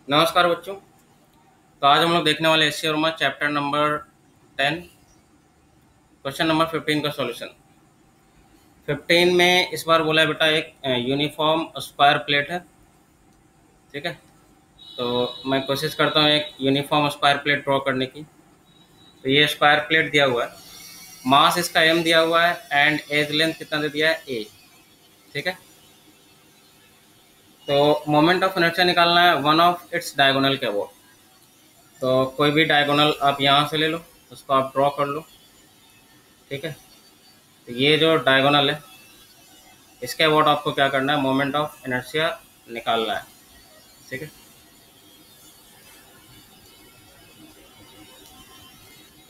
नमस्कार बच्चों। तो आज हम लोग देखने वाले S C Verma chapter number 10 question number 15 का सॉल्यूशन। 15 में इस बार बोला है बेटा एक यूनिफॉर्म स्क्वायर प्लेट है। ठीक है, तो मैं कोशिश करता हूँ एक यूनिफॉर्म स्क्वायर प्लेट ड्रॉ करने की। तो ये स्क्वायर प्लेट दिया हुआ है, मास इसका m दिया हुआ है एंड एज लेंथ कितना दे दिया है a। ठीक है, तो मोमेंट ऑफ इनर्शिया निकालना है वन ऑफ इट्स डायगोनल के अबाउट। तो कोई भी डायगोनल आप यहाँ से ले लो, उसको आप ड्रॉ कर लो। ठीक है, तो ये जो डायगोनल है इसके अबाउट आपको क्या करना है, मोमेंट ऑफ इनर्शिया निकालना है। ठीक है,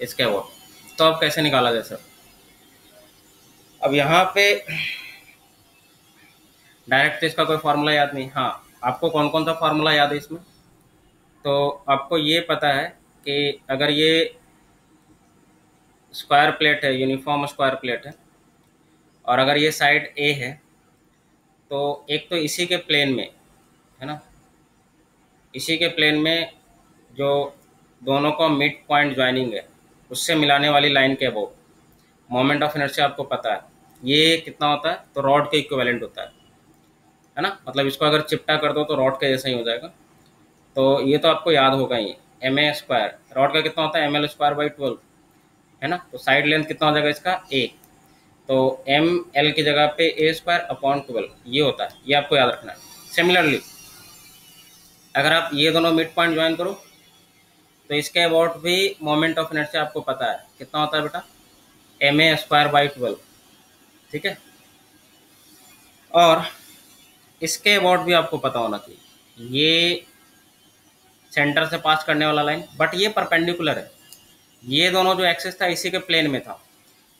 इसके अबाउट तो अब कैसे निकाला जाए सर। अब यहाँ पे डायरेक्ट तो इसका कोई फार्मूला याद नहीं। हाँ, आपको कौन कौन सा फार्मूला याद है इसमें? तो आपको ये पता है कि अगर ये स्क्वायर प्लेट है, यूनिफॉर्म स्क्वायर प्लेट है, और अगर ये साइड ए है, तो एक तो इसी के प्लेन में है ना, इसी के प्लेन में जो दोनों का मिड पॉइंट ज्वाइनिंग है उससे मिलाने वाली लाइन के अबाउट मोमेंट ऑफ इनर्शिया आपको पता है ये कितना होता है, तो रॉड के इक्विवेलेंट होता है ना। मतलब इसको अगर चिपटा कर दो तो रॉड के जैसा ही हो जाएगा। तो ये तो आपको याद होगा ही, एम ए स्क्वायर रॉड का कितना होता है, एम एल स्क्वायर बाई 12 है ना। तो साइड लेंथ कितना हो जाएगा इसका ए, तो एम एल की जगह पे ए स्क्वायर अपॉन 12 ये होता है, ये आपको याद रखना है। सिमिलरली अगर आप ये दोनों मिड पॉइंट ज्वाइन करो तो इसके अबाउट भी मोमेंट ऑफ इनर्शिया आपको पता है कितना होता है बेटा, एम ए स्क्वायर बाई 12। ठीक है, और इसके अबाउट भी आपको पता होना चाहिए, ये सेंटर से पास करने वाला लाइन, बट ये परपेंडिकुलर है। ये दोनों जो एक्सिस था इसी के प्लेन में था,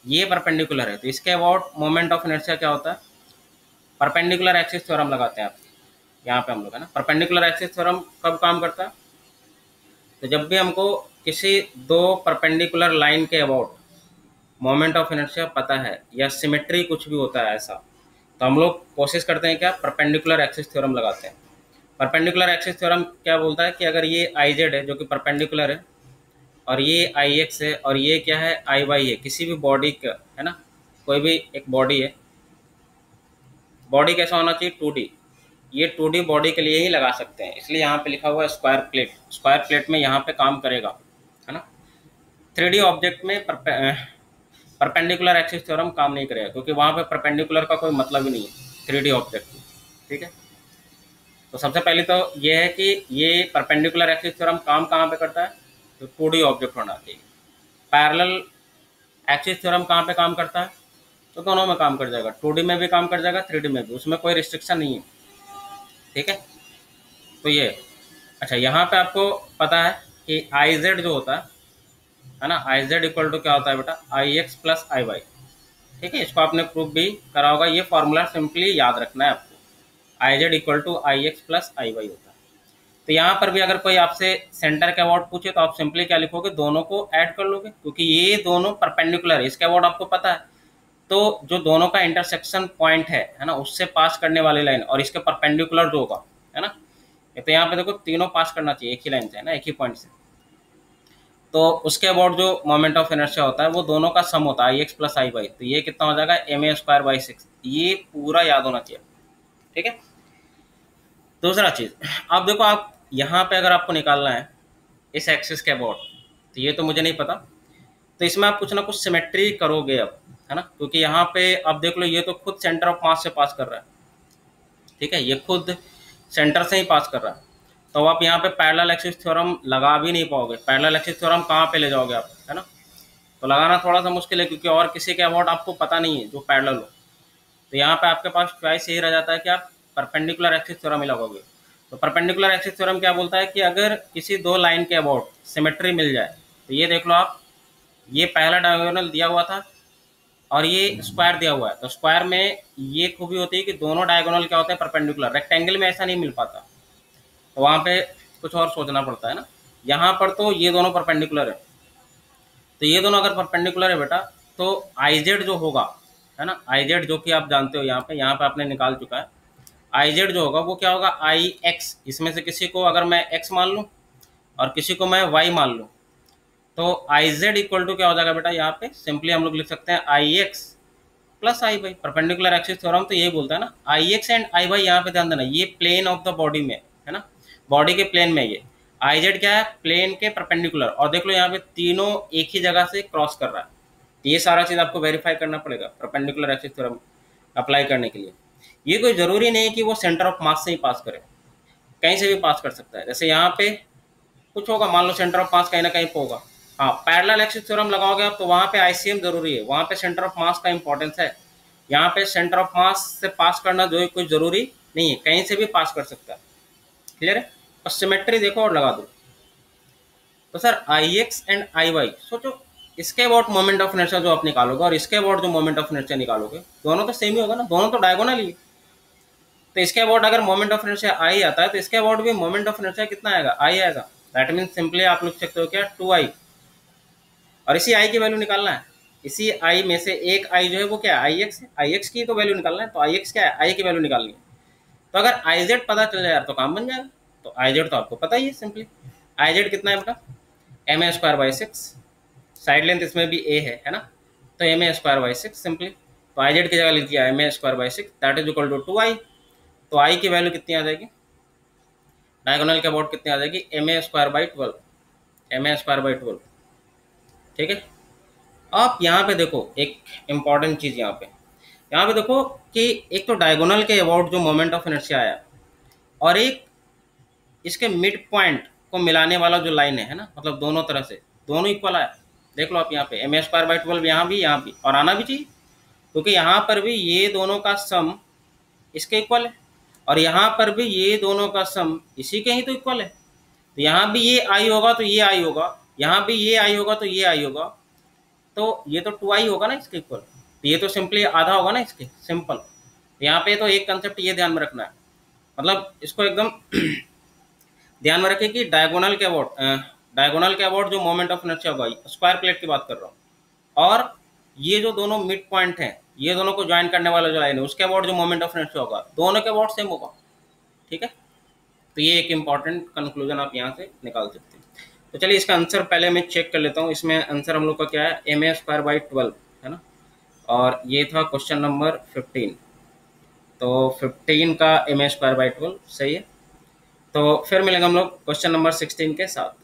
ये परपेंडिकुलर है। तो इसके अबाउट मोमेंट ऑफ इनर्शिया क्या होता है, परपेंडिकुलर एक्सिस थ्योरम लगाते हैं आप यहाँ पे हम लोग है ना। परपेंडिकुलर एक्सिस थ्योरम कब काम करता है, तो जब भी हमको किसी दो परपेंडिकुलर लाइन के अबाउट मोमेंट ऑफ इनर्शिया पता है या सिमेट्री कुछ भी होता है ऐसा, तो हम लोग कोशिश करते हैं क्या, परपेंडिकुलर एक्सिस थ्योरम लगाते हैं। परपेंडिकुलर एक्सिस थ्योरम क्या बोलता है कि अगर ये आई जेड है जो कि परपेंडिकुलर है, और ये आई एक्स है, और ये क्या है आई वाई है, किसी भी बॉडी का है ना, कोई भी एक बॉडी है, बॉडी कैसा होना चाहिए 2D, ये 2D बॉडी के लिए ही लगा सकते हैं, इसलिए यहाँ पे लिखा हुआ है स्क्वायर प्लेट। स्क्वायर प्लेट में यहाँ पे काम करेगा है ना। 3D ऑब्जेक्ट में परपेंडिकुलर एक्सिस थ्योरम काम नहीं करेगा, क्योंकि वहाँ पे परपेंडिकुलर का कोई मतलब ही नहीं है 3D ऑब्जेक्ट में। ठीक है, तो सबसे पहले तो ये है कि ये परपेंडिकुलर एक्सिस थ्योरम काम कहाँ पे करता है, तो 2D ऑब्जेक्ट होना चाहिए। पैरेलल एक्सिस थ्योरम कहाँ पे काम करता है, तो दोनों में काम कर जाएगा, 2D में भी काम कर जाएगा 3D में भी, उसमें कोई रिस्ट्रिक्शन नहीं है। ठीक है, तो ये अच्छा, यहाँ पे आपको पता है कि आई जेड जो होता है ना, आई जेड इक्वल टू क्या होता है बेटा, आई एक्स प्लस आई वाई। ठीक है, इसको आपने प्रूफ भी करा होगा, ये फॉर्मूला सिंपली याद रखना है आपको, I Z equal to I X plus I Y होता है। तो यहाँ पर भी अगर कोई आपसे सेंटर के अबाउट पूछे तो आप सिंपली क्या लिखोगे, दोनों को ऐड कर लोगे, क्योंकि ये दोनों परपेंडिकुलर है, इसके अबाउट आपको पता है। तो जो दोनों का इंटरसेक्शन पॉइंट है ना, उससे पास करने वाली लाइन और इसके परपेंडिकुलर जो होगा है ना, तो यहाँ पे देखो तीनों पास करना चाहिए एक ही लाइन से है ना, एक ही पॉइंट से। तो उसके अबाउट जो मोमेंट ऑफ इनर्शिया होता है वो दोनों का सम होता है आई एक्स प्लस आई वाई, तो ये कितना हो जाएगा एम ए स्क्वायर बाई 6, ये पूरा याद होना चाहिए। ठीक है, दूसरा चीज आप देखो, आप यहाँ पे अगर आपको निकालना है इस एक्सिस के अबाउट, तो ये तो मुझे नहीं पता, तो इसमें आप कुछ ना कुछ सिमेट्री करोगे अब है ना, क्योंकि यहाँ पे आप देख लो ये तो खुद सेंटर ऑफ मास से पास कर रहा है। ठीक है, ये खुद सेंटर से ही पास कर रहा है, तो आप यहाँ पे पैरेलल एक्सिस थ्योरम लगा भी नहीं पाओगे। पैरेलल एक्सिस थ्योरम कहाँ पे ले जाओगे आप है ना, तो लगाना थोड़ा सा मुश्किल है, क्योंकि और किसी के अबाउट आपको पता नहीं है जो पैरेलल हो। तो यहाँ पे आपके पास चॉइस यही रह जाता है कि आप परपेंडिकुलर एक्सिस थ्योरम ही लगाओगे। तो परपेंडिकुलर एक्सिस थ्योरम क्या बोलता है कि अगर किसी दो लाइन के अबाउट सिमेट्री मिल जाए, तो ये देख लो आप, ये पहला डायगोनल दिया हुआ था और ये स्क्वायर दिया हुआ है, तो स्क्वायर में ये खूबी होती है कि दोनों डायगोनल क्या होते हैं परपेंडिकुलर, रेक्टेंगल में ऐसा नहीं मिल पाता, तो वहाँ पे कुछ और सोचना पड़ता है ना। यहाँ पर तो ये दोनों परपेंडिकुलर है, तो ये दोनों अगर परपेंडिकुलर है बेटा, तो आई जेड जो होगा है ना, आई जेड जो कि आप जानते हो यहाँ पे आपने निकाल चुका है, आई जेड जो होगा वो क्या होगा, आई एक्स। इसमें से किसी को अगर मैं एक्स मान लूँ और किसी को मैं वाई मान लूँ, तो आई जेड इक्वल टू क्या हो जाएगा बेटा, यहाँ पे सिंपली हम लोग लिख सकते हैं आई X plus I Y. Perpendicular axis theorem तो यही बोलता है ना, आई एक्स एंड आई वाई। यहाँ पे ध्यान देना, ये प्लेन ऑफ द बॉडी में है ना, बॉडी के प्लेन में ये आई जेड क्या है, प्लेन के परपेंडिकुलर। और देख लो यहाँ पे तीनों एक ही जगह से क्रॉस कर रहा है। तो ये सारा चीज़ आपको वेरीफाई करना पड़ेगा परपेंडिकुलर एक्सिस थ्योरम अप्लाई करने के लिए। ये कोई ज़रूरी नहीं है कि वो सेंटर ऑफ मास से ही पास करे, कहीं से भी पास कर सकता है। जैसे यहाँ पे कुछ होगा, मान लो सेंटर ऑफ मास कहीं ना कहीं पे होगा, हाँ पैरेलल एक्सिस थ्योरम लगाओगे आप तो वहाँ पे आईसीएम जरूरी है, वहाँ पे सेंटर ऑफ मास का इंपॉर्टेंस है। यहाँ पे सेंटर ऑफ मास से पास करना जो है कोई जरूरी नहीं है, कहीं से भी पास कर सकता है। क्लियर है? और सिमेट्री देखो और लगा दो। तो sir I X and I Y, सोचो इसके अबाउट मोमेंट ऑफ इनर्शिया जो आप निकालोगे और इसके अबाउट जो मोमेंट ऑफ इनर्शिया निकालोगे, दोनों तो सेम ही होगा ना, दोनों तो डायगोनल ही है। तो इसके अबाउट अगर मोमेंट ऑफ इनर्शिया आई आता है तो इसके अबाउट भी मोमेंट ऑफ इनर्शिया कितना आएगा, आई आएगा। दैट मीन सिंपली आप लिख सकते हो क्या, 2i। और इसी आई की वैल्यू निकालना है, इसी आई में से एक आई जो है वो क्या है, आई एक्स है। आई एक्स की तो वैल्यू निकालना है, तो आई एक्स क्या है, आई की वैल्यू निकालनी है। तो अगर आई जेड पता चल जाए तो काम बन जाएगा। तो आई जेड तो आपको पता ही है, सिंपली आई जेड कितना है बेटा, M A square by 6। Side length इसमें भी ए है ना, तो M A square by 6 simply. तो आई जेड की जगह लिख दिया M A square by 6, that is equal to 2i। तो आई की वैल्यू कितनी आ जाएगी, डायगोनल के अबाउट कितनी आ जाएगी, M A square by 12, M A square by 12। ठीक है। आप यहाँ पे देखो एक इम्पॉर्टेंट चीज़, यहाँ पे देखो कि एक तो डायगोनल के अबाउट जो मोमेंट ऑफ इनर्शिया आया, और एक इसके मिड पॉइंट को मिलाने वाला जो लाइन है ना, मतलब दोनों तरह से दोनों इक्वल आया। देख लो आप यहाँ पे एम ए स्क्वायर बाई 12 यहाँ भी, और आना भी चाहिए, क्योंकि यहाँ पर भी ये दोनों का सम इसके इक्वल है, और यहाँ पर भी ये दोनों का सम इसी के ही तो इक्वल है। तो यहाँ भी ये आई होगा तो ये आई होगा, यहाँ भी ये आई होगा तो ये आई होगा, तो ये तो 2i होगा ना इसके इक्वल। तो ये तो सिंपली आधा होगा ना इसके, सिंपल। यहाँ पे तो एक कंसेप्ट ये ध्यान में रखना है, मतलब इसको एकदम ध्यान में रखें कि डायगोनल के अबाउट जो मोमेंट ऑफ इनर्शिया होगा, स्क्वायर प्लेट की बात कर रहा हूँ, और ये जो दोनों मिड पॉइंट हैं, ये दोनों को ज्वाइन करने वाला जो लाइन है, उसके अबाउट जो मोमेंट ऑफ इनर्शिया होगा, दोनों के अबाउट सेम होगा। ठीक है। तो ये एक इंपॉर्टेंट कंक्लूजन आप यहाँ से निकाल सकते हैं। तो चलिए इसका आंसर पहले मैं चेक कर लेता हूँ। इसमें आंसर हम लोग का क्या है, एम ए स्क्वायर बाई 12 है ना, और ये था क्वेश्चन नंबर 15। तो 15 का एम ए स्क्वायर बाई 12 सही है। तो फिर मिलेंगे हम लोग क्वेश्चन नंबर 16 के साथ।